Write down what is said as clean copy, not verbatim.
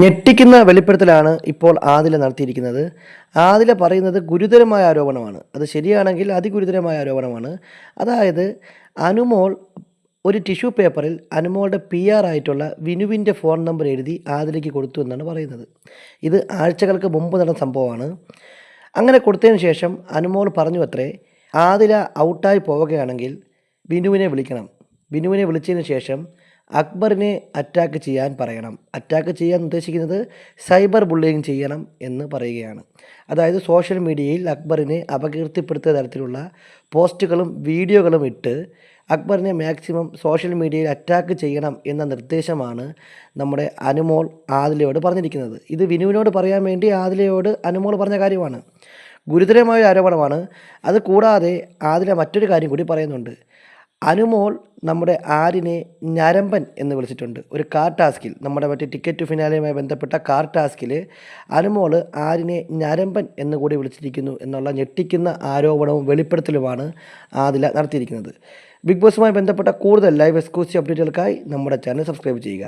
ഞെട്ടിക്കുന്ന വെളിപ്പെടുത്തലാണ് ഇപ്പോൾ ആദില നടത്തിയിരിക്കുന്നത്. ആദില പറയുന്നത് ഗുരുതരമായ ആരോപണമാണ്. അത് ശരിയാണെങ്കിൽ അതിഗുരുതരമായ ആരോപണമാണ്. അതായത് അനുമോൾ ഒരു ടിഷ്യൂ പേപ്പറിൽ അനുമോളുടെ PR ആയിട്ടുള്ള വിനുവിൻ്റെ ഫോൺ നമ്പർ എഴുതി ആദിലയ്ക്ക് കൊടുത്തു എന്നാണ് പറയുന്നത്. ഇത് ആഴ്ചകൾക്ക് മുമ്പ് നടന്ന സംഭവമാണ്. അങ്ങനെ കൊടുത്തതിന് ശേഷം അനുമോൾ പറഞ്ഞു അത്രേ, ആദില ഔട്ടായി പോവുകയാണെങ്കിൽ വിനുവിനെ വിളിക്കണം. വിനുവിനെ വിളിച്ചതിന് ശേഷം അക്ബറിനെ അറ്റാക്ക് ചെയ്യാൻ പറയണം. അറ്റാക്ക് ചെയ്യാൻ ഉദ്ദേശിക്കുന്നത് സൈബർ ബുള്ളിയിങ് ചെയ്യണം എന്ന് പറയുകയാണ്. അതായത് സോഷ്യൽ മീഡിയയിൽ അക്ബറിനെ അപകീർത്തിപ്പെടുത്തുന്ന തരത്തിലുള്ള പോസ്റ്റുകളും വീഡിയോകളും ഇട്ട് അക്ബറിനെ മാക്സിമം സോഷ്യൽ മീഡിയയിൽ അറ്റാക്ക് ചെയ്യണം എന്ന നിർദ്ദേശമാണ് നമ്മുടെ അനുമോൾ ആദിലയോട് പറഞ്ഞിരിക്കുന്നത്. ഇത് വിനുവിനോട് പറയാൻ വേണ്ടി ആദിലയോട് അനുമോൾ പറഞ്ഞ കാര്യമാണ്. ഗുരുതരമായ ആരോപണമാണ്. അത് കൂടാതെ ആദില മറ്റൊരു കാര്യം കൂടി പറയുന്നുണ്ട്. അനുമോൾ നമ്മുടെ ആര്യനെ ഞരമ്പൻ എന്ന് വിളിച്ചിട്ടുണ്ട്. ഒരു കാർ ടാസ്കിൽ, നമ്മുടെ മറ്റേ ടിക്കറ്റ് ടു ഫിനാലെയുമായി ബന്ധപ്പെട്ട കാർ ടാസ്കിൽ അനുമോൾ ആര്യനെ ഞരമ്പൻ എന്ന് കൂടി വിളിച്ചിരിക്കുന്നു എന്നുള്ള ഞെട്ടിക്കുന്ന ആരോപണവും വെളിപ്പെടുത്തലുമാണ് ആദില നടത്തിയിരിക്കുന്നത്. ബിഗ് ബോസുമായി ബന്ധപ്പെട്ട കൂടുതൽ ലൈവ് എക്സ്ക്ലൂസീവ് അപ്ഡേറ്റുകൾക്കായി നമ്മുടെ ചാനൽ സബ്സ്ക്രൈബ് ചെയ്യുക.